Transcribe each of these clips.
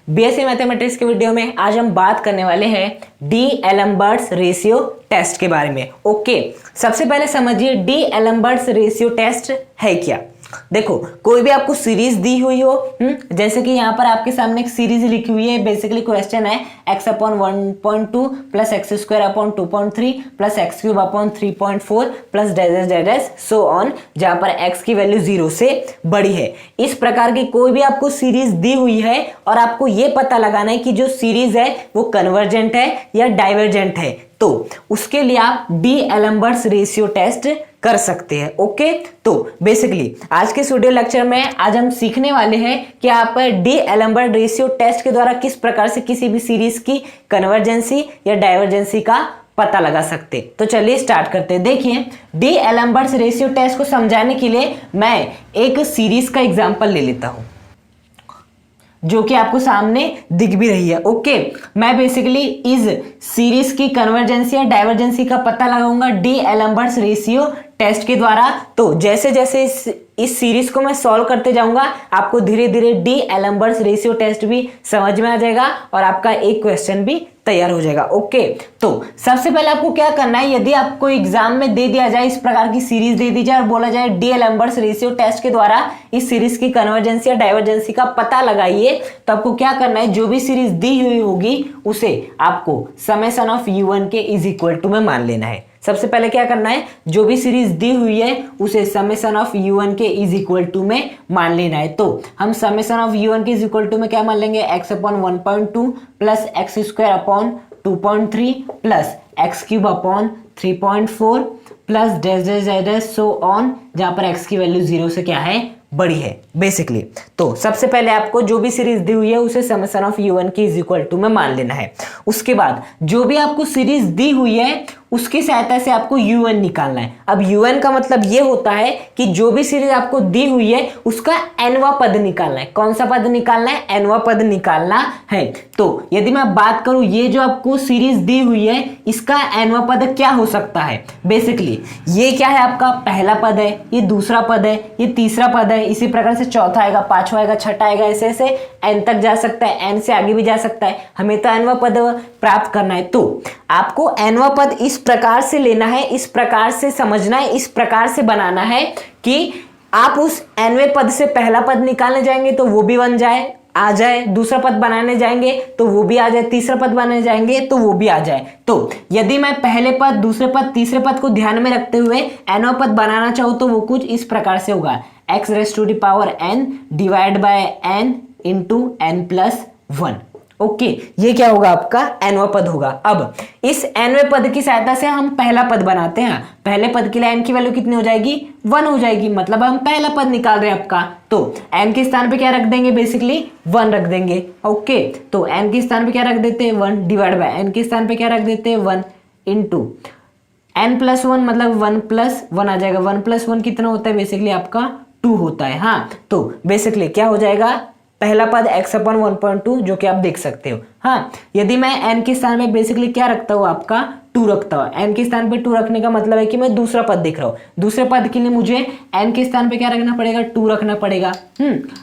BSc mathematics के video में आज हम बात करने वाले हैं डी एलम्बर्ट्स रेशियो टेस्ट के बारे में। ओके, सबसे पहले समझिए डी एलम्बर्ट्स रेशियो टेस्ट है क्या। देखो, कोई भी आपको सीरीज दी हुई हो, जैसे कि यहाँ पर आपके सामने एक सीरीज लिखी हुई है। बेसिकली क्वेश्चन है x upon 1.2 plus x square upon 2.3 plus x cube upon 3.4 plus dash dash so on, जहां पर x की वैल्यू 0 से बड़ी है। इस प्रकार की कोई भी आपको सीरीज दी हुई है और आपको ये पता लगाना है कि जो सीरीज है वो कन्वर्जेंट है या डाइवर्जेंट है, तो उसके लिए आप डी एलम्बर्ट्स रेशियो टेस्ट कर सकते हैं। ओके, तो बेसिकली आज के वीडियो लेक्चर में आज हम सीखने वाले हैं कि आप डी एलम्बर्ट रेशियो टेस्ट के द्वारा किस प्रकार से किसी भी सीरीज की कन्वर्जेंसी या डाइवर्जेंसी का पता लगा सकते। तो चलिए स्टार्ट करते हैं। देखिए, डी एलम्बर्ट्स रेशियो टेस्ट को समझाने के लिए मैं एक सीरीज का एग्जांपल ले लेता हूं जो कि आपको सामने दिख भी रही है। ओके, मैं बेसिकली इस सीरीज की कन्वर्जेंसी या डाइवर्जेंसी का पता लगाऊंगा डी एलम्बर्ट्स रेशियो टेस्ट के द्वारा। तो जैसे जैसे इस सीरीज को मैं सॉल्व करते जाऊंगा, आपको धीरे धीरे डी एलम्बर्ट्स रेशियो टेस्ट भी समझ में आ जाएगा और आपका एक क्वेश्चन भी तैयार हो जाएगा। ओके, तो सबसे पहले आपको क्या करना है, यदि आपको एग्जाम में दे दिया जाए इस प्रकार की सीरीज दे दी जाए और बोला जाए डी एलम्बर्ट्स रेशियो टेस्ट के द्वारा इस सीरीज की कन्वर्जेंसी या डाइवर्जेंसी का पता लगाइए, तो आपको क्या करना है, जो भी सीरीज दी हुई होगी उसे आपको समेशन ऑफ u1 के इज इक्वल टू में मान लेना है। सबसे पहले क्या करना है, जो भी सीरीज दी हुई है उसे समेशन ऑफ u1 के इज इक्वल टू में मान लेना है। तो हम समेशन ऑफ u1 के इज इक्वल टू में क्या मान लेंगे, x upon 1.2 plus x square upon 2.3 plus x cube upon 3.4 plus dash dash dash so on, जहां पर x की वैल्यू 0 से क्या है, बड़ी है बेसिकली। तो सबसे पहले आपको जो भी सीरीज दी हुई है उसे समेशन ऑफ u1 की इज इक्वल टू में मान लेना है। उसके बाद जो भी आपको सीरीज दी हुई है उसकी सहायता से आपको u1 निकालना है। अब u1 का मतलब ये होता है कि जो भी सीरीज आपको दी हुई है उसका nवां पद निकालना है। कौन सा पद निकालना है, nवां पद निकालना है। तो यदि मैं बात करूं, ये जो आपको सीरीज दी हुई है इसका nवां पद क्या हो सकता है, बेसिकली ये क्या है, आपका पहला पद है, ये दूसरा पद है, ये तीसरा पद है, इसी प्रकार से चौथा आएगा, पांचवा आएगा, छठा आएगा, ऐसे ऐसे n तक जा सकता है, n से आगे भी जा सकता है। हमें तो nवां पद प्राप्त करना है, तो आपको nवां पद इस प्रकार से लेना है, इस प्रकार से समझना है, इस प्रकार से बनाना है कि आप उस nवें पद से पहला पद निकालने जाएंगे तो वो भी बन जाए, आ जाए, दूसरा पद बनाने जाएंगे तो वो भी आ जाए, तीसरा पद बनाने जाएंगे तो वो भी आ जाए। तो यदि मैं पहले पद, दूसरे पद, तीसरे पद को ध्यान में रखते हुए nवां पद बनाना चाहूँ तो वो कुछ इस प्रकार से होगा, x raise to the power n divide by n into n plus 1। Okay, ये क्या होगा, आपका nवां पद होगा। अब इस nवें पद की सहायता से हम पहला पद बनाते हैं। पहले पद के लिए n की वैल्यू कितनी हो जाएगी, 1 हो जाएगी, मतलब हम पहला पद निकाल रहे हैं आपका। तो n के स्थान पे क्या रख देंगे, बेसिकली 1 रख देंगे। ओके, तो n के स्थान पे क्या रख देते हैं, 1 डिवाइड बाय n के स्थान पे क्या रख देते हैं, 1 इंटू n प्लस 1, मतलब 1 प्लस 1 आ जाएगा। 1 प्लस 1 कितना होता है, बेसिकली आपका 2 होता है। हाँ, तो बेसिकली क्या हो जाएगा, पहला पद x अपॉन 1.2 जो कि आप देख सकते हो। हाँ, यदि मैं n के स्थान में बेसिकली क्या रखता हूँ, आपका 2 रखता हूँ। n के स्थान पे 2 रखने का मतलब है कि मैं दूसरा पद देख रहा हूँ। दूसरे पद के लिए मुझे n के स्थान पे क्या रखना पड़ेगा, 2 रखना पड़ेगा।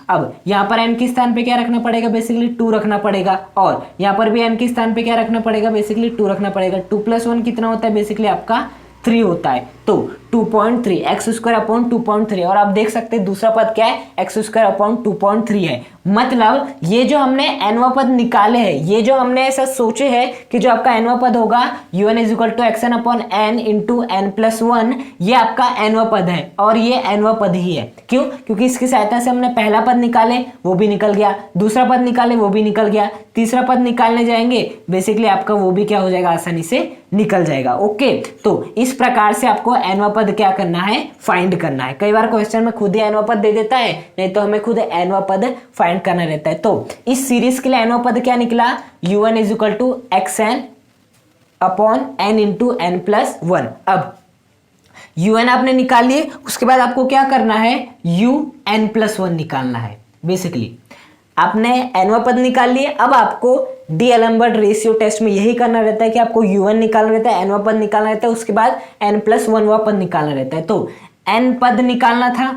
अब यहाँ पर n के स्थान पे क्या रखना पड़ेगा, बेसिकली 2 रखना पड़ेगा, और यहाँ पर भी n के स्थान पे क्या रखना पड़ेगा, बेसिकली 2 रखना पड़ेगा। 2 प्लस 1 कितना होता है, बेसिकली आपका 3 होता है। तो 2.3 एक्स स्क्वायर अपॉन 2.3, और आप देख सकते हैं दूसरा पद क्या है, एक्स स्क्वायर अपॉन 2.3 है। मतलब ये जो हमने nवां पद निकाले हैं, ये जो हमने ऐसा सोचे है कि जो आपका nवां पद होगा u1 is equal to xn upon n into n plus 1, ये आपका nवां पद है और ये nवां पद ही है। क्यों, क्योंकि इसकी सहायता से हमने पहला पद निकाले, वो भी निकल गया, दूसरा पद निकाले, वो भी निकल गया, तीसरा पद निकालने जाएंगे, बेसिकली आपका वो भी क्या हो जाएगा, आसानी से निकल जाएगा। ओके, तो इस प्रकार से आपको nवां पद क्या करना है, फाइंड करना है। कई बार क्वेश्चन में खुद ही nवां पद दे देता है, नहीं तो हमें खुद nवां पद फाइंड करना रहता है। तो इस सीरीज के लिए nवां पद क्या निकला, u1 is equal to xn upon n into n plus 1। अब un आपने निकाल लिए, उसके बाद आपको क्या करना है, un प्लस 1 निकालना है। बेसिकली आपने nवां पद निकाल लिए। अब आपको डी एलम्बर्ट रेशियो टेस्ट में यही करना रहता है कि आपको u1 निकालना रहता है, nवां पद निकालना रहता है, उसके बाद n प्लस 1वां पद निकालना रहता है। तो n पद निकालना था।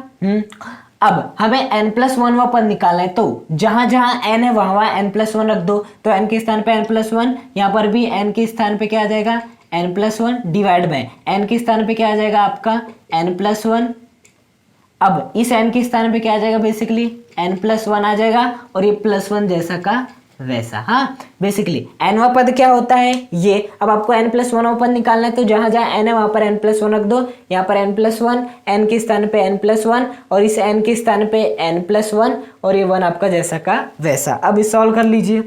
अब हमें n+1 पद निकालना है, तो जहां जहां n है वहां वहां n+1 रख दो, तो n के स्थान पे n+1, यहाँ पर भी n के स्थान पे क्या आ जाएगा n+1 डिवाइड बाय n के स्थान पे क्या आ जाएगा आपका n+1। अब इस n के स्थान पे क्या आ जाएगा बेसिकली n+1 आ जाएगा, और ये +1 जैसा का वैसा। हाँ, बेसिकली nवा पद क्या होता है ये। अब आपको n+1 पद निकालना है, तो जहां जहां n है वहां पर n+1 रख दो, यहाँ पर n+1, n के स्थान पे n+1 और इस n के स्थान पे n+1, और ये 1 आपका जैसा का वैसा। अब इस सॉल्व कर लीजिए।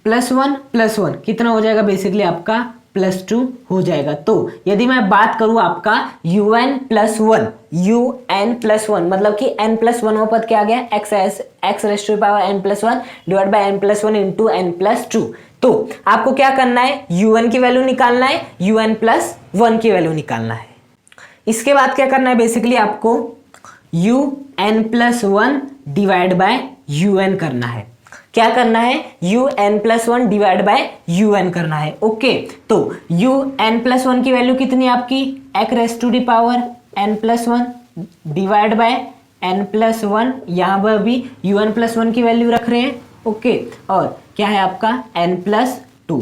+1 +1 कितना हो जाएगा बेसिकली आपका +2 हो जाएगा। तो यदि मैं बात करूं आपका un+1 मतलब कि n+1 पद क्या आ गया x⁻n+1 divide by n+1 into n+2। तो आपको क्या करना है, un की वैल्यू निकालना है, un+1 की वैल्यू निकालना है। इसके बाद क्या करना है बेसिकली आपको un+1 डिवाइड बाय un करना है। क्या करना है, un+1 डिवाइड बाय un करना है। ओके, तो un+1 की वैल्यू कितनी है आपकी x⁻n+1 डिवाइड बाय n+1, यहाँ पर भी un+1 की वैल्यू रख रहे हैं। ओके, और क्या है आपका n+2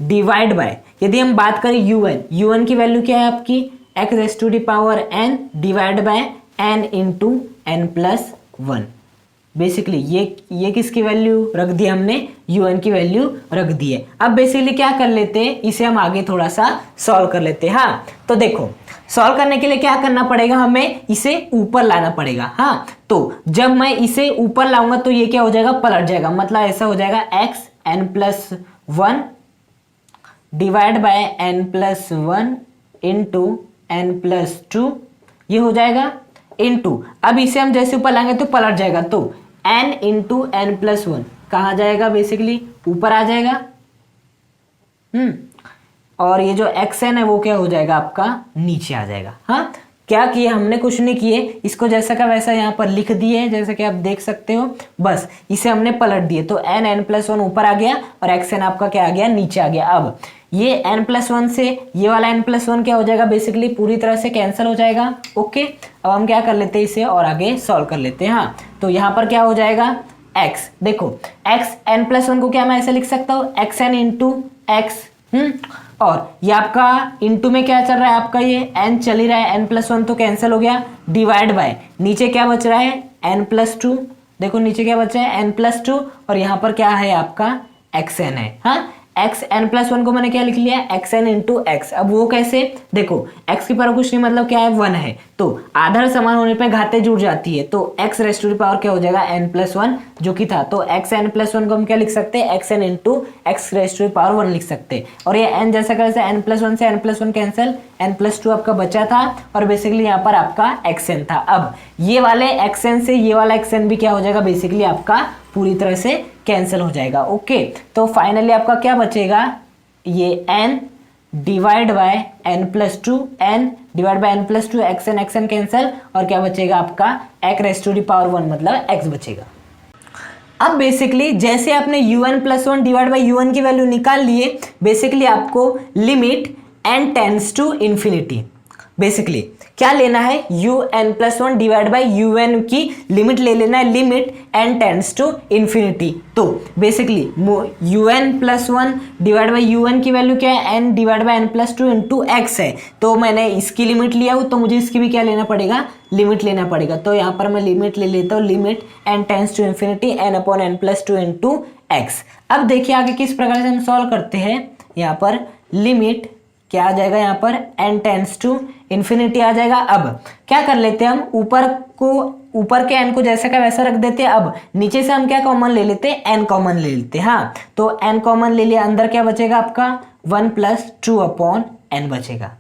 डिवाइड बाय, यदि हम बात करें un की वैल्यू क्या है आपकी x⁻n divide by n into n+1। Basically ये किसकी वैल्यू रख दी हमने, un की वैल्यू रख दी है। अब बेसिकली क्या कर लेते हैं, इसे हम आगे थोड़ा सा सॉल्व कर लेते हैं। हाँ, तो देखो सॉल्व करने के लिए क्या करना पड़ेगा, हमें इसे ऊपर लाना पड़ेगा। हाँ, तो जब मैं इसे ऊपर लाऊंगा तो ये क्या हो जाएगा, पलट जाएगा। मतलब ऐसा हो जाएगा xn+1 divide by n+1 into n+2, ये हो जाएगा इंटू, अब इसे हम जैसे ऊपर लाएंगे तो पलट जाएगा, तो n इंटू n+1 कहाँ जाएगा बेसिकली ऊपर आ जाएगा। और ये जो xn है वो क्या हो जाएगा आपका नीचे आ जाएगा। हाँ, क्या किए हमने, कुछ नहीं किए, इसको जैसा का वैसा यहाँ पर लिख दिए, जैसे कि आप देख सकते हो। बस इसे हमने पलट दिए, तो n+1 ऊपर आ गया और xn आपका क्या आ गया नीचे आ गया। अब ये n+1 से ये वाला n+1 क्या हो जाएगा बेसिकली पूरी तरह से कैंसिल हो जाएगा। ओके, अब हम क्या कर लेते हैं इसे और आगे सॉल्व कर लेते हैं। हाँ, तो यहाँ पर क्या हो जाएगा x, देखो xn+1 को क्या मैं ऐसे लिख सकता हूँ xn इंटू x, और ये आपका इंटू में क्या चल रहा है आपका, ये n चल ही रहा है, n+1 तो कैंसिल हो गया, डिवाइड बाय नीचे क्या बच रहा है n+2, देखो नीचे क्या बच रहा है n+2, और यहाँ पर क्या है आपका xn है। हाँ, xn+1 को मैंने क्या लिख लिया xn इंटू x। अब वो कैसे, देखो x की पावर कुछ नहीं मतलब क्या है 1 है, तो आधार समान होने पे घातें जुड़ जाती है, तो x⁻⁴ क्या हो जाएगा n+1 जो कि था, तो xn+1 को हम क्या लिख सकते हैं xn इंटू x⁻1 लिख सकते हैं। और ये n जैसा कैसे n+1 से n+1 कैंसिल, n+2 आपका बचा था, और बेसिकली यहाँ पर आपका xn था। अब ये वाले xn से ये वाला xn भी क्या हो जाएगा बेसिकली आपका पूरी तरह से कैंसिल हो जाएगा। ओके, तो फाइनली आपका क्या बचेगा, ये n divide by n+2, n divide by n+2, xn cancel, और क्या बचेगा आपका x⁻1 मतलब x बचेगा। अब बेसिकली जैसे आपने un+1 डिवाइड बाय un की वैल्यू निकाल लिए, बेसिकली आपको limit n tends to infinity, basically क्या लेना है un+1 डिवाइड बाय un की लिमिट ले लेना है, limit n tends to infinity. तो basically un+1 divide by un की वैल्यू क्या है n divide by n+2 into x है, तो मैंने इसकी लिमिट लिया हूँ, तो मुझे इसकी भी क्या लेना पड़ेगा, लिमिट लेना पड़ेगा। तो यहाँ पर मैं लिमिट ले लेता हूँ, limit n tends to infinity n/n+2 into x। अब देखिए आगे किस प्रकार से हम सॉल्व करते हैं, यहाँ पर लिमिट क्या आ जाएगा, यहाँ पर n टेंड्स टू इन्फिनिटी आ जाएगा। अब क्या कर लेते हैं हम, ऊपर के n को जैसा का वैसा रख देते हैं। अब नीचे से हम क्या कॉमन ले लेते हैं, n कॉमन ले लेते हैं। हाँ, तो n कॉमन ले लिया, अंदर क्या बचेगा आपका 1+2/n बचेगा।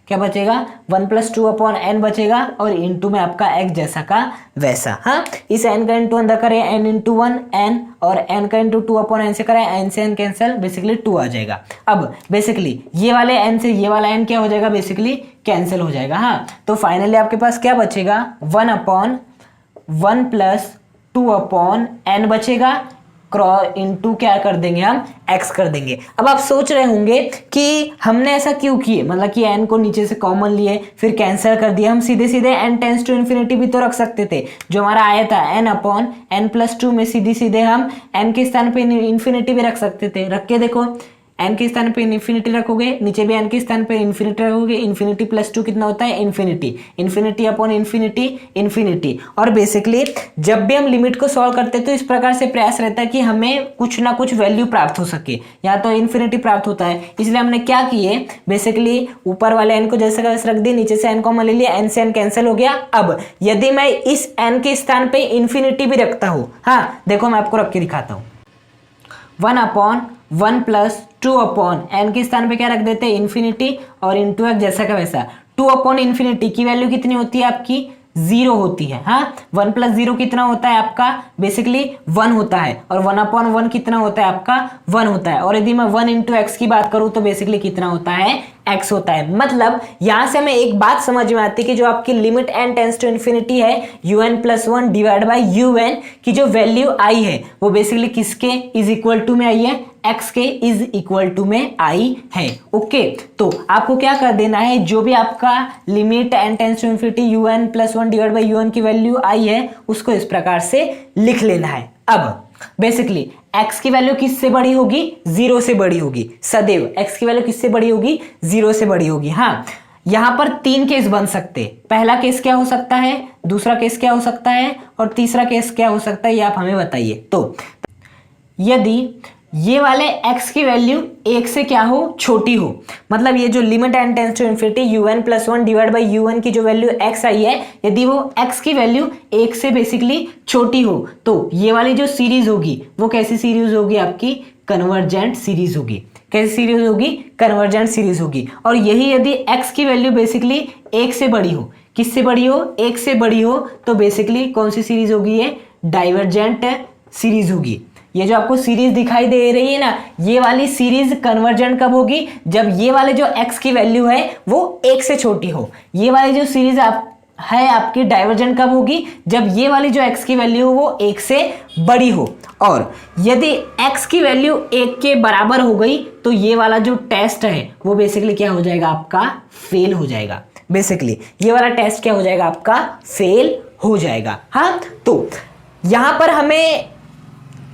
क्या बचेगा 1+2/n बचेगा, और इंटू में आपका x जैसा का वैसा। हाँ, इस n का इंटू अंदर करें n इंटू 1 n, और n का इंटू 2/n से करें n से n कैंसिल, बेसिकली 2 आ जाएगा। अब बेसिकली ये वाले n से ये वाला n क्या हो जाएगा बेसिकली कैंसिल हो जाएगा। हाँ, तो फाइनली आपके पास क्या बचेगा 1/1+2/n बचेगा, क्रॉस इनटू क्या कर देंगे हम x कर देंगे। अब आप सोच रहे होंगे कि हमने ऐसा क्यों किए, मतलब कि n को नीचे से कॉमन लिए फिर कैंसिल कर दिया। हम सीधे सीधे n टेंस टू इन्फिनिटी भी तो रख सकते थे, जो हमारा आया था n अपॉन n+2 में सीधे सीधे हम n के स्थान पे इन्फिनिटी भी रख सकते थे। रख के देखो, n के स्थान पे इन्फिनिटी रखोगे, नीचे भी n के स्थान पे इन्फिनिटी रखोगे, इन्फिनिटी प्लस 2 कितना होता है infinity, infinity upon infinity infinity. और बेसिकली जब भी हम लिमिट को सॉल्व करते हैं तो इस प्रकार से प्रयास रहता है कि हमें कुछ ना कुछ वैल्यू प्राप्त हो सके, या तो इन्फिनिटी प्राप्त होता है। इसलिए हमने क्या किए, बेसिकली ऊपर वाले n को जैसे का वैसे रख दिया, नीचे से n कॉमन ले लिया, n से n कैंसिल हो गया। अब यदि मैं इस n के स्थान पे इन्फिनिटी भी रखता हूँ, हाँ देखो मैं आपको रख के दिखाता हूँ, 1/1 + 2 अपॉन n के स्थान पे क्या रख देते हैं इन्फिनिटी, और इंटू x जैसा का वैसा। 2 अपॉन इन्फिनिटी की वैल्यू कितनी होती है आपकी, 0 होती है। हाँ 1 + 0 कितना होता है आपका, बेसिकली 1 होता है, और 1/1 कितना होता है आपका 1 होता है। और यदि मैं 1 × x की बात करूं तो बेसिकली कितना होता है x होता है। मतलब यहां से हमें एक बात समझ में आती है कि जो आपकी limit n tends to infinity है un+1 डिवाइड बाई un की जो वैल्यू आई है वो बेसिकली किसके इज इक्वल टू में आई है, x के इज इक्वल टू में आई है। ओके, तो आपको क्या कर देना है, जो भी आपका limit n tends to infinity un+1 divide by un की वैल्यू आई है उसको इस प्रकार से लिख लेना है। अब बेसिकली x की वैल्यू किससे बड़ी होगी, 0 से बड़ी होगी। सदैव x की वैल्यू किससे बड़ी होगी, 0 से बड़ी होगी। हाँ यहां पर 3 केस बन सकते, पहला केस क्या हो सकता है, दूसरा केस क्या हो सकता है, और तीसरा केस क्या हो सकता है, ये आप हमें बताइए। तो यदि ये वाले x की वैल्यू 1 से क्या हो, छोटी हो, मतलब ये जो limit n tends to infinity un+1 divide by un की जो वैल्यू x आई है, यदि वो x की वैल्यू 1 से बेसिकली छोटी हो तो ये वाली जो सीरीज होगी वो कैसी सीरीज होगी आपकी, कन्वर्जेंट सीरीज होगी। कैसी सीरीज होगी, कन्वर्जेंट सीरीज होगी। और यही यदि x की वैल्यू बेसिकली 1 से बड़ी हो, किससे बड़ी हो, 1 से बड़ी हो, तो बेसिकली कौन सी सीरीज होगी, ये डाइवर्जेंट सीरीज होगी। ये जो आपको सीरीज दिखाई दे रही है ना, ये वाली सीरीज कन्वर्जेंट कब होगी, जब ये वाले जो x की वैल्यू है वो 1 से छोटी हो। ये वाली जो सीरीज है आपकी डाइवर्जेंट कब होगी, जब ये वाली जो x की वैल्यू हो वो 1 से बड़ी हो। और यदि x की वैल्यू 1 के बराबर हो गई तो ये वाला जो टेस्ट है वो बेसिकली क्या हो जाएगा आपका, फेल हो जाएगा। बेसिकली ये वाला टेस्ट क्या हो जाएगा आपका, फेल हो जाएगा। हाँ तो यहां पर हमें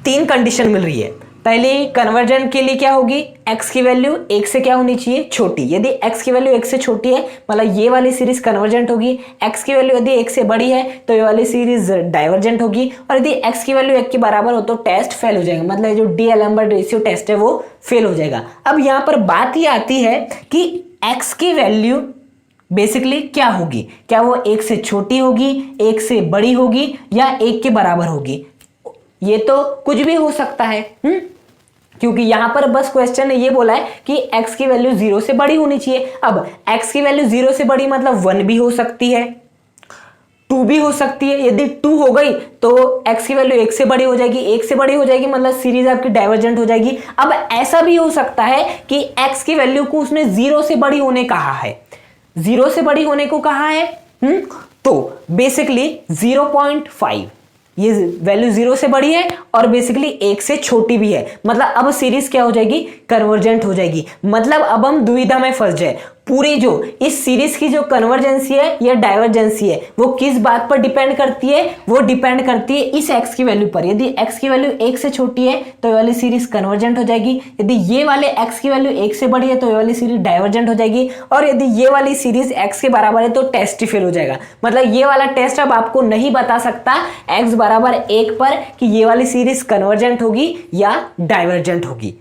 3 कंडीशन मिल रही है। पहले कन्वर्जेंट के लिए क्या होगी, x की वैल्यू 1 से क्या होनी चाहिए, छोटी। यदि x की वैल्यू 1 से छोटी है मतलब ये वाली सीरीज कन्वर्जेंट होगी। x की वैल्यू यदि 1 से बड़ी है तो ये वाली सीरीज डाइवर्जेंट होगी। और यदि x की वैल्यू 1 के बराबर हो तो टेस्ट फेल हो जाएगा, मतलब जो डी-एलेम्बर्ट रेशियो टेस्ट है वो फेल हो जाएगा। अब यहाँ पर बात ये आती है कि x की वैल्यू बेसिकली क्या होगी, क्या वो 1 से छोटी होगी, 1 से बड़ी होगी, या 1 के बराबर होगी। ये तो कुछ भी हो सकता है, क्योंकि यहां पर बस क्वेश्चन ने ये बोला है कि x की वैल्यू 0 से बड़ी होनी चाहिए। अब x की वैल्यू 0 से बड़ी मतलब 1 भी हो सकती है, 2 भी हो सकती है। यदि 2 हो गई तो x की वैल्यू 1 से बड़ी हो जाएगी, 1 से बड़ी हो जाएगी मतलब सीरीज आपकी डाइवर्जेंट हो जाएगी। अब ऐसा भी हो सकता है कि x की वैल्यू को उसने 0 से बड़ी होने कहा है, 0 से बड़ी होने को कहा है। तो बेसिकली 0.5 ये वैल्यू 0 से बड़ी है और बेसिकली 1 से छोटी भी है, मतलब अब सीरीज क्या हो जाएगी, कन्वर्जेंट हो जाएगी। मतलब अब हम दुविधा में फंस जाए, पूरी जो इस सीरीज की जो कन्वर्जेंसी है या डाइवर्जेंसी है वो किस बात पर डिपेंड करती है, वो डिपेंड करती है इस x की वैल्यू पर। यदि x की वैल्यू 1 से छोटी है तो ये वाली सीरीज कन्वर्जेंट हो जाएगी, यदि ये वाले x की वैल्यू 1 से बड़ी है तो ये वाली सीरीज डाइवर्जेंट हो जाएगी, और यदि ये वाली सीरीज x के बराबर है तो टेस्ट ही फेल हो जाएगा। मतलब ये वाला टेस्ट अब आपको नहीं बता सकता x बराबर 1 पर कि ये वाली सीरीज कन्वर्जेंट होगी या डाइवर्जेंट होगी।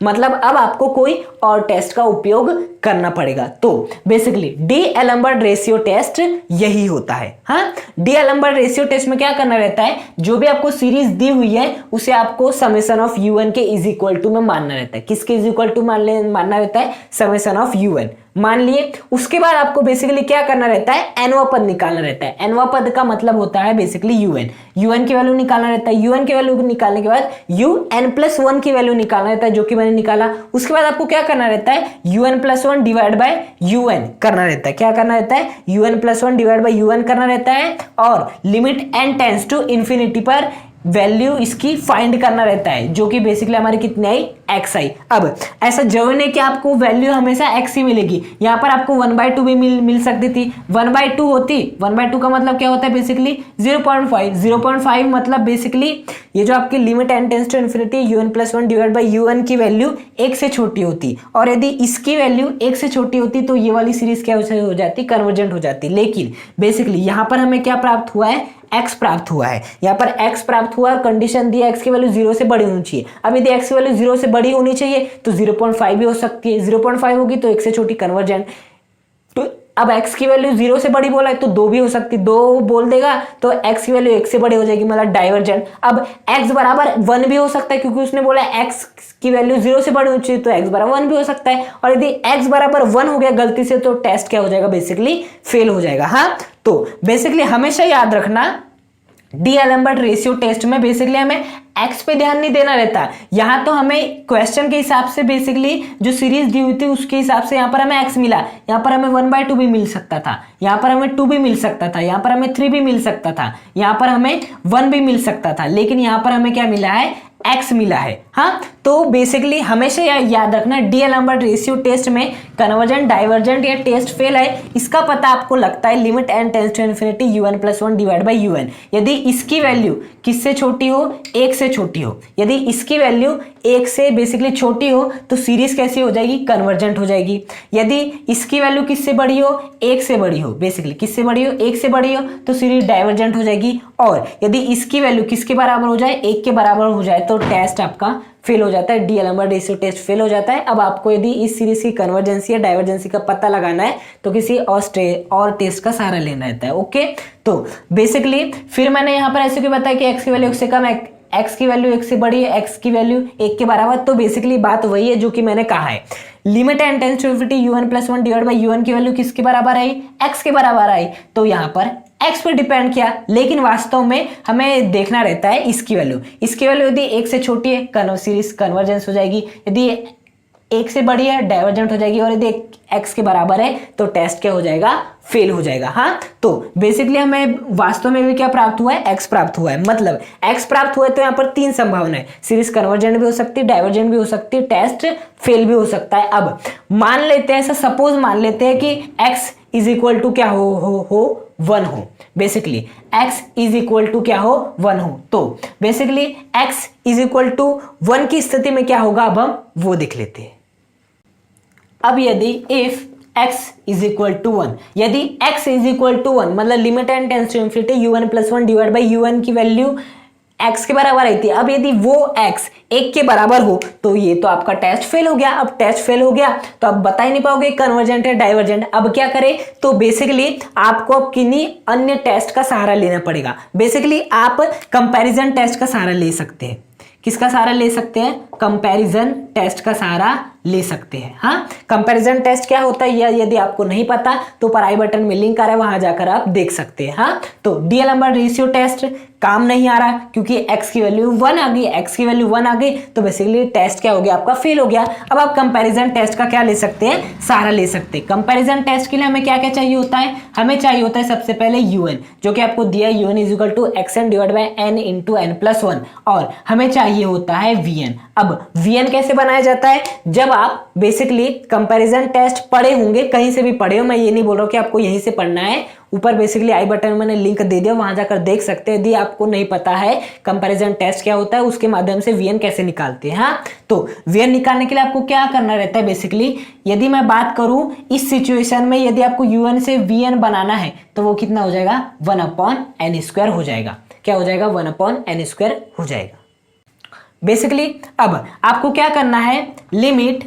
मतलब अब आपको कोई और टेस्ट का उपयोग करना पड़ेगा। तो बेसिकली डी-एलेम्बर्ट रेशियो टेस्ट यही होता है। हाँ डी-एलेम्बर्ट रेशियो टेस्ट में क्या करना रहता है, जो भी आपको सीरीज दी हुई है उसे आपको समेशन ऑफ un के इज इक्वल टू में मानना रहता है। किसके इज इक्वल टू मानना रहता है, समेशन ऑफ un मान लिए। उसके बाद आपको बेसिकली क्या करना रहता है, nवां पद निकालना रहता है। nवां पद का मतलब होता है बेसिकली un की वैल्यू निकालना रहता है। un की वैल्यू निकालने के बाद un+1 की वैल्यू निकालना रहता है, जो कि मैंने निकाला। उसके बाद आपको क्या करना रहता है, un+1 डिवाइड बाय un करना रहता है। क्या करना रहता है, un+1 डिवाइड बाय un करना रहता है। और limit n tends to infinity पर वैल्यू इसकी फाइंड करना रहता है, जो कि बेसिकली हमारी कितनी आई, एक्स आई। अब ऐसा जरूरी नहीं कि आपको वैल्यू हमेशा एक्स ही मिलेगी, यहाँ पर आपको 1/2 भी मिल सकती थी। 1/2 होती, 1/2 का मतलब क्या होता है बेसिकली 0.5। 0.5 मतलब बेसिकली ये जो आपकी limit n tends to infinity un+1 divide by un की वैल्यू 1 से छोटी होती, और यदि इसकी वैल्यू 1 से छोटी होती तो ये वाली सीरीज क्या हो जाती, कन्वर्जेंट हो जाती। लेकिन बेसिकली यहाँ पर हमें क्या प्राप्त हुआ है, x प्राप्त हुआ है। यहाँ पर x प्राप्त हुआ और कंडीशन दी x की वैल्यू 0 से बड़ी होनी चाहिए। अब यदि x की वैल्यू 0 से बड़ी होनी चाहिए तो 0.5 भी हो सकती है, 0.5 होगी तो 1 से छोटी कन्वर्जेंट। तो अब x की वैल्यू 0 से बड़ी बोला है तो 2 भी हो सकती, 2 बोल देगा तो x की वैल्यू 1 से बड़ी हो जाएगी, मतलब डाइवर्जेंट। अब x बराबर 1 भी हो सकता है, क्योंकि उसने बोला x की वैल्यू 0 से बड़ी होनी चाहिए, तो x बराबर 1 भी हो सकता है। और यदि x बराबर 1 हो गया गलती से तो टेस्ट क्या हो जाएगा, बेसिकली फेल हो जाएगा। हाँ, तो बेसिकली हमेशा याद रखना डी-एलेम्बर्ट रेशियो टेस्ट में बेसिकली हमें एक्स पे ध्यान नहीं देना रहता। यहाँ तो हमें क्वेश्चन के हिसाब से बेसिकली जो सीरीज दी हुई थी उसके हिसाब से यहाँ पर हमें एक्स मिला, यहाँ पर हमें 1/2 भी मिल सकता था, यहाँ पर हमें 2 भी मिल सकता था, यहाँ पर हमें 3 भी मिल सकता था, यहाँ पर हमें 1 भी मिल सकता था, लेकिन यहाँ पर हमें क्या मिला है, एक्स मिला है। हाँ, तो बेसिकली हमेशा याद रखना डी-एलेम्बर्ट रेशियो टेस्ट में कन्वर्जेंट, डाइवर्जेंट या टेस्ट फेल है, इसका पता आपको लगता है limit n tends to infinity un+1 divide by un। यदि इसकी वैल्यू किससे छोटी हो, 1 से छोटी हो, यदि इसकी वैल्यू 1 से बेसिकली छोटी हो तो सीरीज कैसी हो जाएगी, कन्वर्जेंट हो जाएगी। यदि इसकी वैल्यू किससे बड़ी हो, 1 से बड़ी हो, बेसिकली किससे बड़ी हो, 1 से बड़ी हो तो सीरीज डाइवर्जेंट हो जाएगी। और यदि इसकी वैल्यू किसके बराबर हो जाए, 1 के बराबर हो जाए तो टेस्ट आपका फेल हो जाता है, डी-एलेम्बर्ट रेशियो टेस्ट फेल हो जाता है। अब आपको यदि इस सीरीज की कन्वर्जेंसी या डाइवर्जेंसी का पता लगाना है तो किसी और टेस्ट का सहारा लेना रहता है। ओके, तो बेसिकली फिर मैंने यहाँ पर ऐसे क्यों बताया कि x की वैल्यू 1 से कम है, x की वैल्यू 1 से बड़ी है, x की वैल्यू 1 के बराबर, तो बेसिकली बात वही है जो कि मैंने कहा है, limit n tends to infinity un+1 divide by un की वैल्यू किसके बराबर आई, x के बराबर आई, तो यहाँ पर x पर डिपेंड किया। लेकिन वास्तव में हमें देखना रहता है इसकी वैल्यू, इसकी वैल्यू यदि 1 से छोटी है सीरीज कन्वर्जेंस हो जाएगी, यदि 1 से बड़ी है डाइवर्जेंट हो जाएगी, और यदि x के बराबर है तो टेस्ट क्या हो जाएगा, फेल हो जाएगा। हाँ, तो बेसिकली हमें वास्तव में भी क्या प्राप्त हुआ है, x प्राप्त हुआ है। मतलब x प्राप्त हुआ है तो यहाँ पर 3 संभावना है, सीरीज कन्वर्जेंट भी हो सकती है, डाइवर्जेंट भी हो सकती है, टेस्ट फेल भी हो सकता है। अब मान लेते हैं, ऐसा सपोज मान लेते हैं कि x इज इक्वल टू क्या हो 1 हो, basically x is equal to क्या हो 1 हो, तो basically x is equal to 1 की स्थिति में क्या होगा, अब हम वो देख लेते हैं। अब यदि if x is equal to 1, यदि x इज इक्वल टू 1 मतलब limit n tends to infinity un+1 divide by un की वैल्यू x के बराबर आई थी, अब यदि वो x 1 के बराबर हो तो ये तो आपका टेस्ट फेल हो गया। अब टेस्ट फेल हो गया तो आप बता ही नहीं पाओगे कन्वर्जेंट है डाइवर्जेंट। अब क्या करें, तो बेसिकली आपको अब किन्हीं अन्य टेस्ट का सहारा लेना पड़ेगा। बेसिकली आप कंपैरिजन टेस्ट का सहारा ले सकते हैं। किसका सहारा ले सकते हैं, कंपैरिजन टेस्ट का सहारा ले सकते हैं। हाँ, कंपैरिजन टेस्ट क्या होता है यदि आपको नहीं पता तो ऊपर आई बटन में लिंक आ रहा है, वहां जाकर आप देख सकते हैं। हाँ, तो डी-एलेम्बर्ट रेशियो टेस्ट काम नहीं आ रहा क्योंकि x की वैल्यू 1 आ गई, x की वैल्यू 1 आ गई तो बेसिकली टेस्ट क्या हो गया, आपका फेल हो गया। अब आप कंपैरिजन टेस्ट का क्या ले सकते हैं, सहारा ले सकते हैं। कंपैरिजन टेस्ट के लिए हमें क्या क्या चाहिए होता है, हमें चाहिए होता है सबसे पहले un, जो कि आपको दिया है un is equal to xn divide by n into n+1, और हमें चाहिए होता है vn। अब vn कैसे बनाया जाता है, जब आप बेसिकली कंपैरिजन टेस्ट पढ़े होंगे, कहीं से भी पढ़े हो, मैं ये नहीं बोल रहा हूँ कि आपको यहीं से पढ़ना है, ऊपर बेसिकली आई बटन में मैंने लिंक दे दिया, वहां जाकर देख सकते हैं। यदि आपको नहीं पता है कंपैरिजन टेस्ट क्या होता है, उसके माध्यम से वीएन कैसे निकालते हैं। हाँ, तो वीएन निकालने के लिए आपको क्या करना रहता है, बेसिकली यदि मैं बात करूं इस सिचुएशन में, यदि आपको यूएन से वीएन बनाना है तो वो कितना हो जाएगा, 1/n² हो जाएगा। क्या हो जाएगा, 1/n² हो जाएगा। बेसिकली अब आपको क्या करना है, limit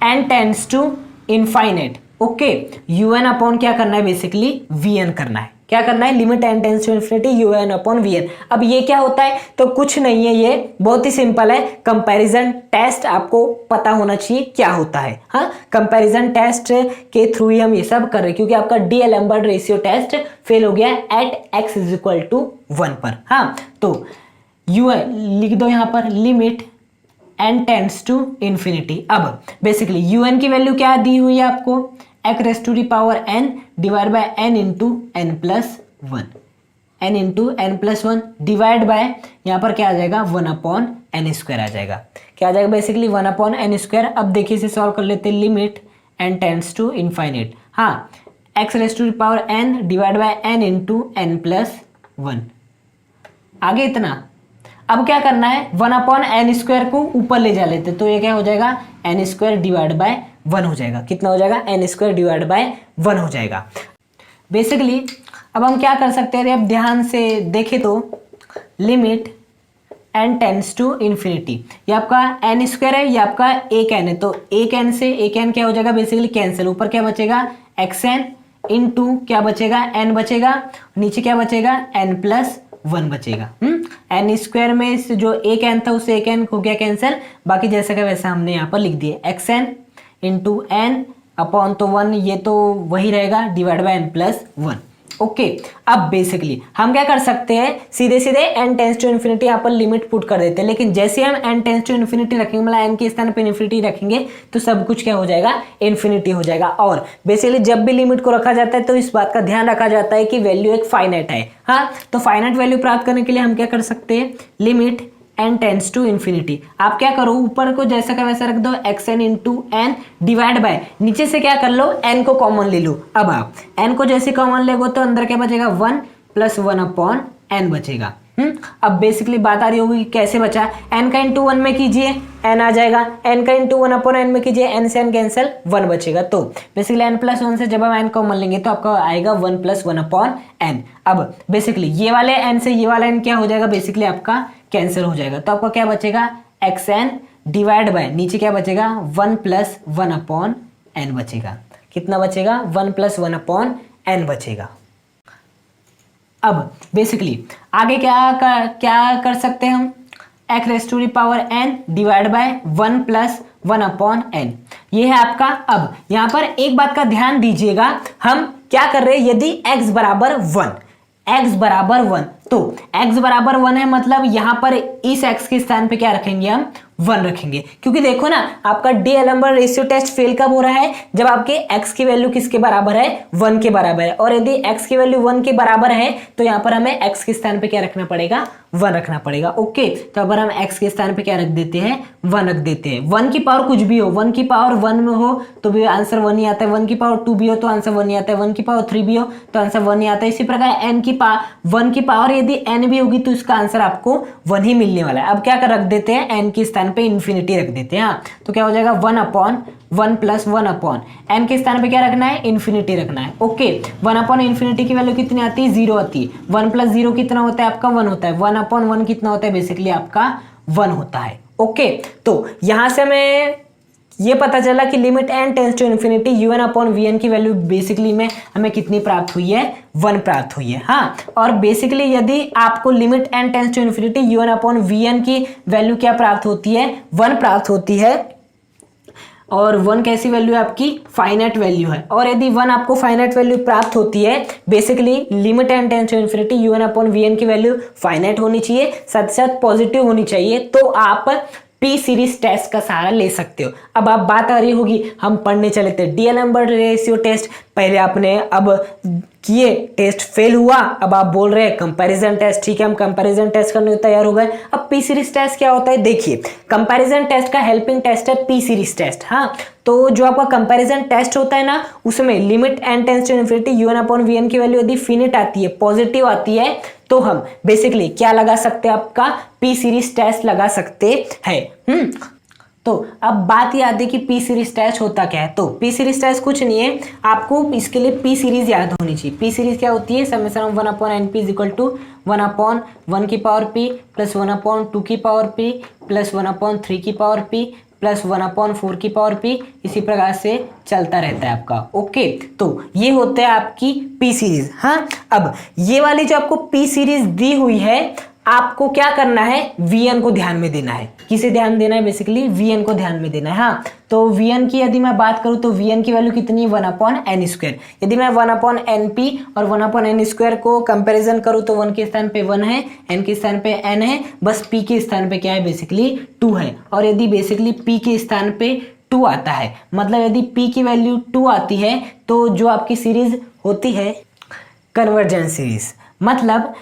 n tends to infinite, okay, un upon क्या करना है, बेसिकली vn करना है। क्या करना है, limit n tends to infinity un upon vn। अब ये क्या होता है, तो कुछ नहीं है, ये बहुत ही सिंपल है, कंपैरिजन टेस्ट आपको पता होना चाहिए क्या होता है। हाँ, कंपैरिजन टेस्ट के थ्रू ही हम ये सब कर रहे हैं, क्योंकि आपका डी-एलेम्बर्ट रेशियो टेस्ट फेल हो गया at x is equal to 1 पर। हाँ, तो un लिख दो यहाँ पर, limit n tends to infinity. अब बेसिकली un की वैल्यू क्या दी हुई है आपको, x⁻n divide by n into n+1, n into n plus one divide by यहाँ पर क्या आ जाएगा 1/n² आ जाएगा। क्या आ जाएगा बेसिकली 1/n²। अब देखिए इसे सॉल्व कर लेते हैं। Limit n tends to infinite, हाँ x⁻n divide by n into n plus one. आगे इतना। अब क्या करना है 1/n² को ऊपर ले जा लेते, तो ये क्या हो जाएगा n² डिवाइड बाय 1 हो जाएगा। कितना हो जाएगा n² डिवाइड बाय 1 हो जाएगा बेसिकली। अब हम क्या कर सकते हैं, अब ध्यान से देखें तो limit n tends to infinity, ये आपका n² है, ये आपका एक n है, तो एक n से एक n क्या हो जाएगा बेसिकली कैंसिल। ऊपर क्या बचेगा xn इंटू क्या बचेगा n बचेगा, नीचे क्या बचेगा n प्लस 1 बचेगा। n² में से जो एक n था उससे एक n हो गया कैंसिल, बाकी जैसा का वैसा हमने यहाँ पर लिख दिए xn इंटू n अपॉन तो 1, ये तो वही रहेगा divide by n plus 1। Okay, अब बेसिकली हम क्या कर सकते हैं, सीधे सीधे n टेंस टू इन्फिनिटी यहाँ पर लिमिट पुट कर देते हैं, लेकिन जैसे हम n टेंस टू इन्फिनिटी रखेंगे, मतलब n के स्थान पे इन्फिनिटी रखेंगे तो सब कुछ क्या हो जाएगा इन्फिनिटी हो जाएगा। और बेसिकली जब भी लिमिट को रखा जाता है तो इस बात का ध्यान रखा जाता है कि वैल्यू एक फाइनाइट है। हाँ, तो फाइनाइट वैल्यू प्राप्त करने के लिए हम क्या कर सकते हैं, limit n tends to infinity. आप क्या करो ऊपर को जैसा का वैसा रख दो xn into n divide by, नीचे से क्या कर लो n को कॉमन ले लो। अब आप n को जैसे कॉमन लेगो तो अंदर क्या बचेगा 1 प्लस 1/n बचेगा। अब बेसिकली बात आ रही होगी कि कैसे बचा, n का इंटू 1 में कीजिए n आ जाएगा, n का इंटू 1/n में कीजिए n से n कैंसिल 1 बचेगा। तो बेसिकली n प्लस 1 से जब हम n कॉमन लेंगे तो आपका आएगा 1 प्लस 1/n। अब बेसिकली ये वाले n से ये वाला n क्या हो जाएगा बेसिकली आपका कैंसिल हो जाएगा, तो आपका क्या बचेगा xn डिवाइड बाय नीचे क्या बचेगा 1 प्लस 1/n बचेगा। कितना बचेगा 1 प्लस 1/n बचेगा। अब बेसिकली आगे क्या कर सकते हैं हम, x⁻n divide bye 1 plus 1/n, ये है आपका। अब यहाँ पर एक बात का ध्यान दीजिएगा, हम क्या कर रहे हैं, यदि x बराबर 1 तो x बराबर 1 है, मतलब यहाँ पर इस x के स्थान पे क्या रखेंगे हम 1 रखेंगे, क्योंकि देखो ना आपका डी-एलेम्बर्ट रेशियो टेस्ट फेल कब हो रहा है, जब आपके x की वैल्यू किसके बराबर है 1 के बराबर है। और यदि x की वैल्यू 1 के बराबर है तो यहाँ पर हमें x के स्थान पे क्या रखना पड़ेगा 1 रखना पड़ेगा। ओके, तो अगर हम x के स्थान पे क्या रख देते हैं 1 रख देते हैं। 1 की पावर कुछ भी हो, 1 की पावर 1 में हो तो भी आंसर 1 ही आता है, 1 की पावर 2 भी हो तो आंसर 1 ही आता है, 1 की पावर 3 भी हो तो आंसर 1 ही आता है। इसी प्रकार n की 1 की पावर यदि n भी होगी तो इसका आंसर आपको 1 ही मिलने वाला है। अब क्या कर रख देते हैं n के स्थान पे इन्फिनिटी रख देते हैं। हाँ, तो क्या हो जाएगा 1/1 प्लस 1/n के स्थान पे क्या रखना है इन्फिनिटी रखना है। ओके, 1/इन्फिनिटी की वैल्यू कितनी आती है 0 आती है। 1 प्लस 0 कितना होता है आपका 1 होता है। 1/1 कितना होता है बेसिकली आपका 1 होता है। ओके, तो यहां से हमें ये पता चला कि limit n tends to infinity un/vn की वैल्यू बेसिकली में हमें कितनी प्राप्त हुई है 1 प्राप्त हुई है। हाँ, और बेसिकली यदि आपको limit n tends to infinity un/vn की वैल्यू क्या प्राप्त होती है 1 प्राप्त होती है, और 1 कैसी वैल्यू है आपकी फाइनाइट वैल्यू है। और यदि 1 आपको फाइनाइट वैल्यू प्राप्त होती है, basically limit n tends to infinity un/vn की वैल्यू फाइनाइट होनी चाहिए, साथ साथ पॉजिटिव होनी चाहिए, तो आप पी सीरीज टेस्ट का सहारा ले सकते हो। अब आप बात आ रही होगी हम पढ़ने चले थे डी-एलेम्बर्ट रेशियो टेस्ट, पहले आपने अब किए टेस्ट फेल हुआ, अब आप बोल रहे हैं कंपैरिजन टेस्ट। ठीक है, हम कंपैरिजन टेस्ट करने को तैयार हो गए। अब पी सीरीज टेस्ट क्या होता है देखिए, कंपैरिजन टेस्ट का हेल्पिंग टेस्ट है पी सीरीज टेस्ट। हाँ, तो जो आपका कंपैरिजन टेस्ट होता है ना, उसमें limit n tends to infinity un/vn की वैल्यू यदि फिनिट आती है, पॉजिटिव आती है, तो हम बेसिकली क्या लगा सकते हैं आपका पी सीरीज टेस्ट लगा सकते हैं। तो अब बात याद है कि पी सीरीज टेस्ट होता क्या है। तो पी सीरीज टेस्ट कुछ नहीं है, आपको इसके लिए पी सीरीज याद होनी चाहिए। पी सीरीज क्या होती है, summation 1/np is equal to 1/1 की पावर p प्लस 1/2 की पावर p प्लस 1/3 की पावर p प्लस 1/4 की पावर p, इसी प्रकार से चलता रहता है आपका। ओके, तो ये होता है आपकी पी सीरीज। हाँ, अब ये वाली जो आपको पी सीरीज दी हुई है, आपको क्या करना है Vn को ध्यान में देना है। किसे ध्यान देना है बेसिकली Vn को ध्यान में देना है। हाँ, तो Vn की यदि मैं बात करूं तो Vn की वैल्यू कितनी 1/n²। यदि मैं 1/np और 1/n² को कंपैरिजन करूं तो 1 के स्थान पे 1 है, n के स्थान पे n है, बस p के स्थान पे क्या है बेसिकली 2 है। और यदि बेसिकली p के स्थान पे 2 आता है, मतलब यदि p की वैल्यू 2 आती है तो जो आपकी सीरीज होती है कन्वर्जेंस सीरीज, मतलब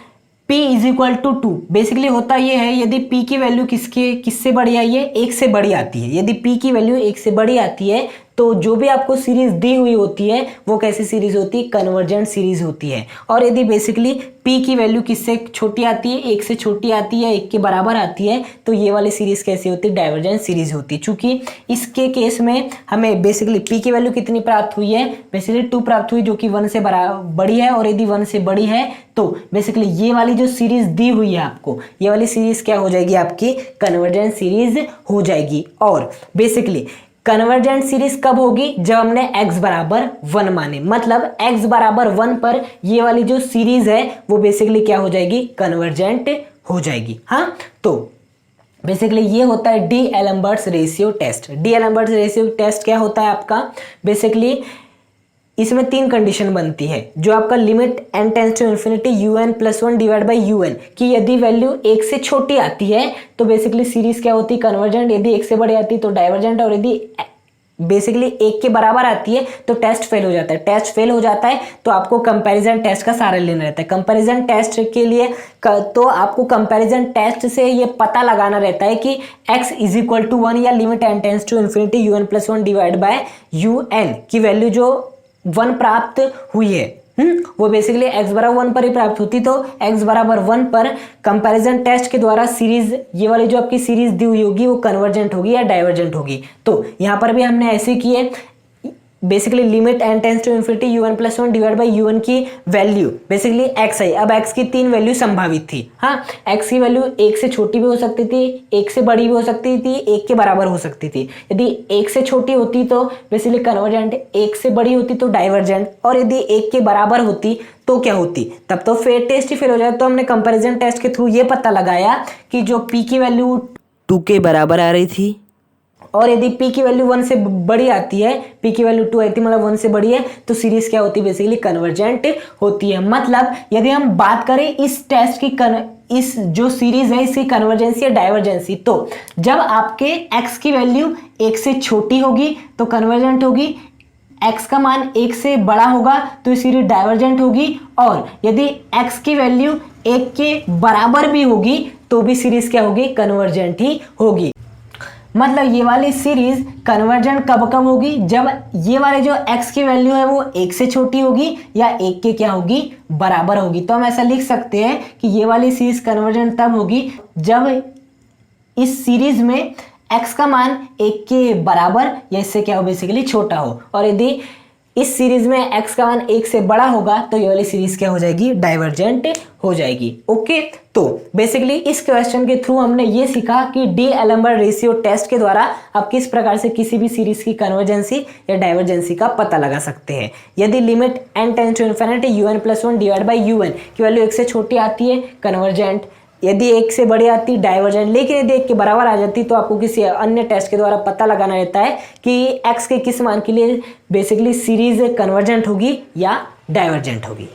P is equal to 2। Basically होता ये है, यदि P की वैल्यू किससे बड़ी आई है, 1 से बड़ी आती है। यदि P की वैल्यू 1 से बड़ी आती है तो जो भी आपको सीरीज दी हुई होती है वो कैसी सीरीज होती है, कन्वर्जेंट सीरीज होती है। और यदि बेसिकली P की वैल्यू किससे छोटी आती है, 1 से छोटी आती है, 1 के बराबर आती है, तो ये वाली सीरीज कैसी होती है, डाइवर्जेंट सीरीज होती है। चूंकि इसके केस में हमें बेसिकली P की वैल्यू कितनी प्राप्त हुई है, बेसिकली 2 प्राप्त हुई, जो कि 1 से बड़ी है। और यदि 1 से बड़ी है तो बेसिकली ये वाली जो सीरीज दी हुई है आपको, ये वाली सीरीज क्या हो जाएगी, आपकी कन्वर्जेंट सीरीज हो जाएगी। और बेसिकली कन्वर्जेंट सीरीज कब होगी, जब हमने x बराबर 1 माने, मतलब x बराबर 1 पर ये वाली जो सीरीज है वो बेसिकली क्या हो जाएगी, कन्वर्जेंट हो जाएगी। हाँ, तो बेसिकली ये होता है D'Alembert's ratio test. D'Alembert's ratio test क्या होता है आपका, बेसिकली इसमें 3 कंडीशन बनती है, जो आपका limit n tends to infinity un+1 divide by un कि यदि वैल्यू 1 से छोटी आती है तो बेसिकली सीरीज क्या होती है, कन्वर्जेंट। यदि 1 से बड़ी आती है तो डाइवर्जेंट। और यदि बेसिकली 1 के बराबर आती है तो टेस्ट फेल हो जाता है। टेस्ट फेल हो जाता है तो आपको कंपैरिजन टेस्ट का सहारा लेना रहता है। कंपैरिजन टेस्ट के लिए तो आपको कंपैरिजन टेस्ट से ये पता लगाना रहता है कि x इज इक्वल टू 1 या limit n tends to infinity un+1 divide by un की वैल्यू जो 1 प्राप्त हुई है, वो बेसिकली x बराबर 1 पर ही प्राप्त होती। तो x बराबर 1 पर कंपैरिजन टेस्ट के द्वारा सीरीज, ये वाली जो आपकी सीरीज दी हुई होगी वो कन्वर्जेंट होगी या डाइवर्जेंट होगी। तो यहाँ पर भी हमने ऐसे किए, basically limit n tends to infinity un+1 divide by un की वैल्यू बेसिकली x है। अब x की 3 वैल्यू संभावित थी। हाँ, x की वैल्यू 1 से छोटी भी हो सकती थी, 1 से बड़ी भी हो सकती थी, 1 के बराबर हो सकती थी। यदि 1 से छोटी होती तो बेसिकली कन्वर्जेंट, 1 से बड़ी होती तो डाइवर्जेंट, और यदि 1 के बराबर होती तो क्या होती, तब तो फेयर टेस्ट ही फेल हो जाए। तो हमने कंपैरिजन टेस्ट के थ्रू ये पता लगाया कि जो P की वैल्यू 2 के बराबर आ रही थी और यदि P की वैल्यू 1 से बड़ी आती है, P की वैल्यू 2 आई थी, मतलब 1 से बड़ी है, तो सीरीज क्या होती है, बेसिकली कन्वर्जेंट होती है। मतलब यदि हम बात करें इस टेस्ट की इस जो सीरीज है इसकी कन्वर्जेंसी या डाइवर्जेंसी, तो जब आपके x की वैल्यू 1 से छोटी होगी तो कन्वर्जेंट होगी, x का मान 1 से बड़ा होगा तो सीरीज डाइवर्जेंट होगी, और यदि x की वैल्यू 1 के बराबर भी होगी तो भी सीरीज क्या होगी, कन्वर्जेंट ही होगी। मतलब ये वाली सीरीज कन्वर्जेंट कब कब होगी, जब ये वाले जो x की वैल्यू है वो 1 से छोटी होगी या 1 के क्या होगी, बराबर होगी। तो हम ऐसा लिख सकते हैं कि ये वाली सीरीज कन्वर्जेंट तब होगी जब इस सीरीज में x का मान 1 के बराबर या इससे क्या हो, बेसिकली छोटा हो। और यदि इस सीरीज में x का मान 1 से बड़ा होगा तो ये वाली सीरीज क्या हो जाएगी, डाइवर्जेंट हो जाएगी। ओके, तो बेसिकली इस क्वेश्चन के थ्रू हमने ये सीखा कि डी एलम्बर्ट रेशियो टेस्ट के द्वारा आप किस प्रकार से किसी भी सीरीज की कन्वर्जेंसी या डाइवर्जेंसी का पता लगा सकते हैं। यदि limit n tends to infinity un+1 divide by un की वैल्यू 1 से छोटी आती है, कन्वर्जेंट, यदि 1 से बड़ी आती डाइवर्जेंट, लेकिन यदि 1 के बराबर आ जाती तो आपको किसी अन्य टेस्ट के द्वारा पता लगाना रहता है कि x के किस मान के लिए बेसिकली सीरीज कन्वर्जेंट होगी या डाइवर्जेंट होगी।